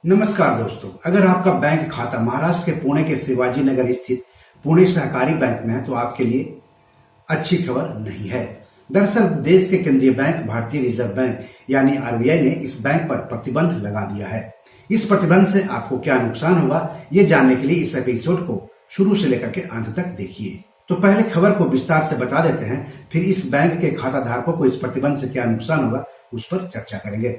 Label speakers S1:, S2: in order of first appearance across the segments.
S1: नमस्कार दोस्तों, अगर आपका बैंक खाता महाराष्ट्र के पुणे के शिवाजी नगर स्थित पुणे सहकारी बैंक में है तो आपके लिए अच्छी खबर नहीं है। दरअसल देश के केंद्रीय बैंक भारतीय रिजर्व बैंक यानी आरबीआई ने इस बैंक पर प्रतिबंध लगा दिया है। इस प्रतिबंध से आपको क्या नुकसान होगा, ये जानने के लिए इस एपिसोड को शुरू से लेकर के अंत तक देखिए। तो पहले खबर को विस्तार से बता देते हैं, फिर इस बैंक के खाता धारकों को इस प्रतिबंध से क्या नुकसान होगा उस पर चर्चा करेंगे।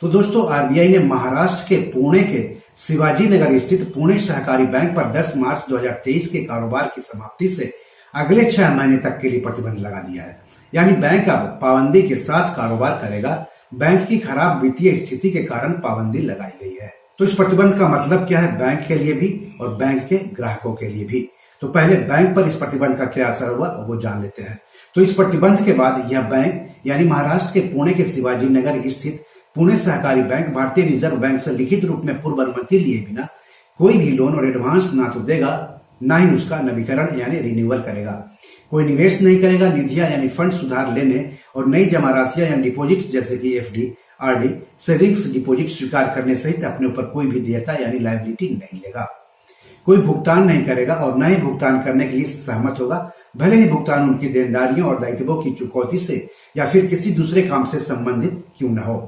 S1: तो दोस्तों, आरबीआई ने महाराष्ट्र के पुणे के शिवाजी नगर स्थित पुणे सहकारी बैंक पर 10 मार्च 2023 के कारोबार की समाप्ति से अगले 6 महीने तक के लिए प्रतिबंध लगा दिया है। यानी बैंक अब पाबंदी के साथ कारोबार करेगा। बैंक की खराब वित्तीय स्थिति के कारण पाबंदी लगाई गई है। तो इस प्रतिबंध का मतलब क्या है बैंक के लिए भी और बैंक के ग्राहकों के लिए भी। तो पहले बैंक पर इस प्रतिबंध का क्या असर हुआ वो जान लेते हैं। तो इस प्रतिबंध के बाद यह बैंक यानी महाराष्ट्र के पुणे के शिवाजी नगर स्थित पुणे सहकारी बैंक भारतीय रिजर्व बैंक से लिखित रूप में पूर्व अनुमति लिए बिना कोई भी लोन और एडवांस ना तो देगा, ना ही उसका नवीकरण यानी रिन्यूअल करेगा। कोई निवेश नहीं करेगा। निधियां यानी फंड सुधार लेने और नई जमा राशियां यानी डिपॉजिट जैसे कि एफडी, आरडी, सेविंग्स डिपॉजिट स्वीकार करने सहित अपने ऊपर कोई भी देयता यानी लायबिलिटी नहीं लेगा। कोई भुगतान नहीं करेगा और न ही भुगतान करने के लिए सहमत होगा, भले ही भुगतान उनकी देनदारियों और दायित्वों की चुकौती से या फिर किसी दूसरे काम से संबंधित क्यों न हो।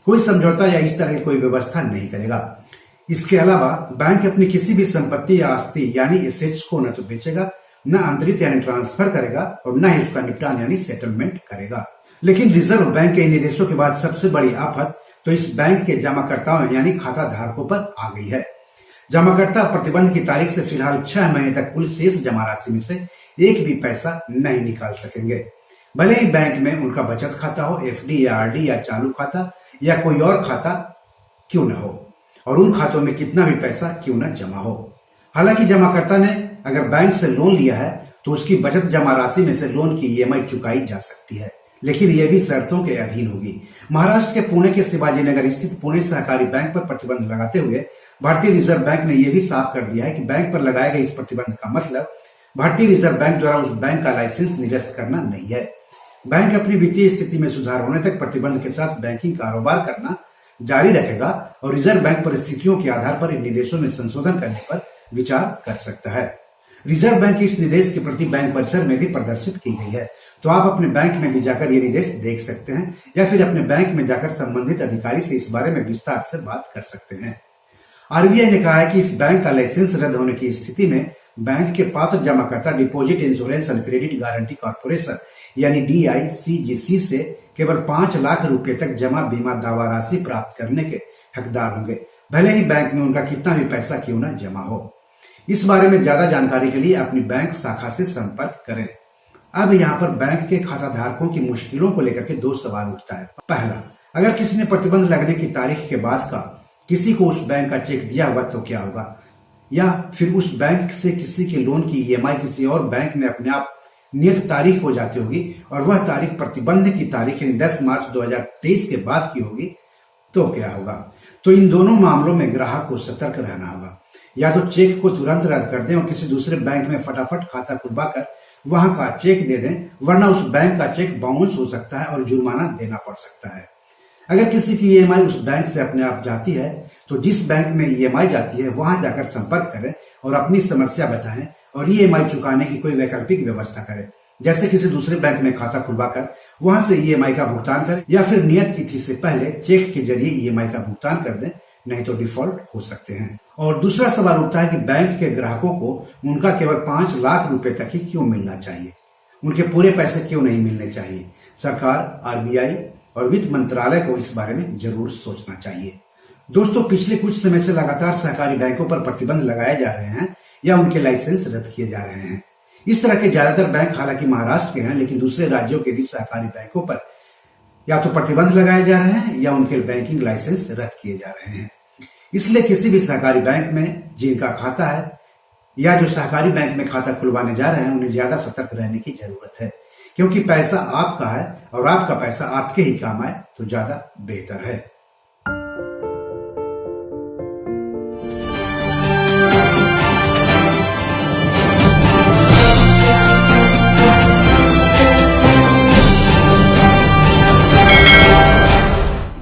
S1: कोई समझौता या इस तरह की कोई व्यवस्था नहीं करेगा। इसके अलावा बैंक अपनी किसी भी संपत्ति या आस्ति यानी एसेट्स को न तो बेचेगा, न अंतरित यानी ट्रांसफर करेगा और न ही उसका निपटान यानी सेटलमेंट करेगा। लेकिन रिजर्व बैंक के निर्देशों के बाद सबसे बड़ी आफत तो इस बैंक के जमाकर्ताओं यानी खाता धारकों पर आ गई है। जमाकर्ता प्रतिबंध की तारीख से फिलहाल 6 महीने तक कुल शेष जमा राशि में से एक भी पैसा नहीं निकाल सकेंगे, भले ही बैंक में उनका बचत खाता हो, एफडी या आरडी या चालू खाता या कोई और खाता क्यों न हो और उन खातों में कितना भी पैसा क्यों न जमा हो। हालांकि जमाकर्ता ने अगर बैंक से लोन लिया है तो उसकी बचत जमा राशि में से लोन की ईएमआई चुकाई जा सकती है, लेकिन यह भी शर्तों के अधीन होगी। महाराष्ट्र के पुणे के शिवाजी नगर स्थित पुणे सहकारी बैंक पर प्रतिबंध लगाते हुए भारतीय रिजर्व बैंक ने यह भी साफ कर दिया है कि बैंक पर लगाए गए इस प्रतिबंध का मतलब भारतीय रिजर्व बैंक द्वारा उस बैंक का लाइसेंस निरस्त करना नहीं है। बैंक अपनी वित्तीय स्थिति में सुधार होने तक प्रतिबंध के साथ बैंकिंग कारोबार करना जारी रखेगा और रिजर्व बैंक परिस्थितियों के आधार पर इन निर्देशों में संशोधन करने पर विचार कर सकता है। रिजर्व बैंक के इस निर्देश की प्रति बैंक परिसर में भी प्रदर्शित की गई है, तो आप अपने बैंक में भी जाकर ये निर्देश देख सकते हैं या फिर अपने बैंक में जाकर संबंधित अधिकारी से इस बारे में विस्तार से बात कर सकते हैं। आरबीआई ने कहा है कि इस बैंक का लाइसेंस रद्द होने की स्थिति में बैंक के पात्र जमाकर्ता deposit insurance and credit guarantee corporation यानी डीआईसीजीसी से केवल 5 लाख रुपए तक जमा बीमा दावा राशि प्राप्त करने के हकदार होंगे, भले ही बैंक में उनका कितना भी पैसा क्यों न जमा हो। इस बारे में ज्यादा जानकारी के लिए अपनी बैंक शाखा से संपर्क करें। अब यहाँ पर बैंक के खाता धारकों की मुश्किलों को लेकर के 2 सवाल उठता है। पहला, अगर किसी ने प्रतिबंध लगने की तारीख के बाद का किसी को उस बैंक का चेक दिया होगा तो क्या होगा, या फिर उस बैंक से किसी के लोन की ईएमआई किसी और बैंक में अपने आप नियत तारीख हो जाती होगी और वह तारीख प्रतिबंध की तारीख यानी 10 मार्च 2023 के बाद की होगी तो क्या होगा। तो इन दोनों मामलों में ग्राहक को सतर्क रहना होगा। या तो चेक को तुरंत रद्द कर दें और किसी दूसरे बैंक में फटाफट खाता खुलवाकर वहां का चेक दे दें, वरना उस बैंक का चेक बाउंस हो सकता है और जुर्माना देना पड़ सकता है। अगर किसी की ईएमआई उस बैंक से अपने आप जाती है तो जिस बैंक में ईएमआई जाती है वहां जाकर संपर्क करें और अपनी समस्या बताएं और ईएमआई चुकाने की कोई वैकल्पिक व्यवस्था करें, जैसे किसी दूसरे बैंक में खाता खुलवाकर वहां से ईएमआई का भुगतान करें या फिर नियत तिथि से पहले चेक के जरिए ईएमआई का भुगतान कर दें, नहीं तो डिफॉल्ट हो सकते हैं। और दूसरा सवाल उठता है कि बैंक के ग्राहकों को उनका केवल 5 लाख रुपए तक ही क्यों मिलना चाहिए, उनके पूरे पैसे क्यों नहीं मिलने चाहिए। सरकार, आरबीआई और वित्त मंत्रालय को इस बारे में जरूर सोचना चाहिए। दोस्तों, पिछले कुछ समय से लगातार सहकारी बैंकों पर प्रतिबंध लगाए जा रहे हैं या उनके लाइसेंस रद्द किए जा रहे हैं। इस तरह के ज्यादातर बैंक हालांकि महाराष्ट्र के हैं, लेकिन दूसरे राज्यों के भी सहकारी बैंकों पर या तो प्रतिबंध लगाए जा रहे हैं या उनके बैंकिंग लाइसेंस रद्द किए जा रहे हैं। इसलिए किसी भी सहकारी बैंक में जिनका खाता है या जो सहकारी बैंक में खाता खुलवाने जा रहे हैं उन्हें ज्यादा सतर्क रहने की जरूरत है, क्योंकि पैसा आपका है और आपका पैसा आपके ही काम आए तो ज्यादा बेहतर है।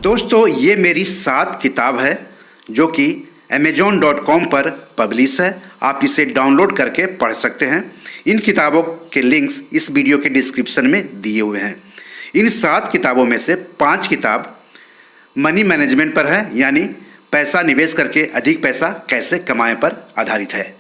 S1: दोस्तों, ये मेरी 7 किताब है जो कि amazon.com पर पब्लिश है। आप इसे डाउनलोड करके पढ़ सकते हैं। इन किताबों के लिंक्स इस वीडियो के डिस्क्रिप्शन में दिए हुए हैं। इन 7 किताबों में से 5 किताब मनी मैनेजमेंट पर है, यानी पैसा निवेश करके अधिक पैसा कैसे कमाएं पर आधारित है।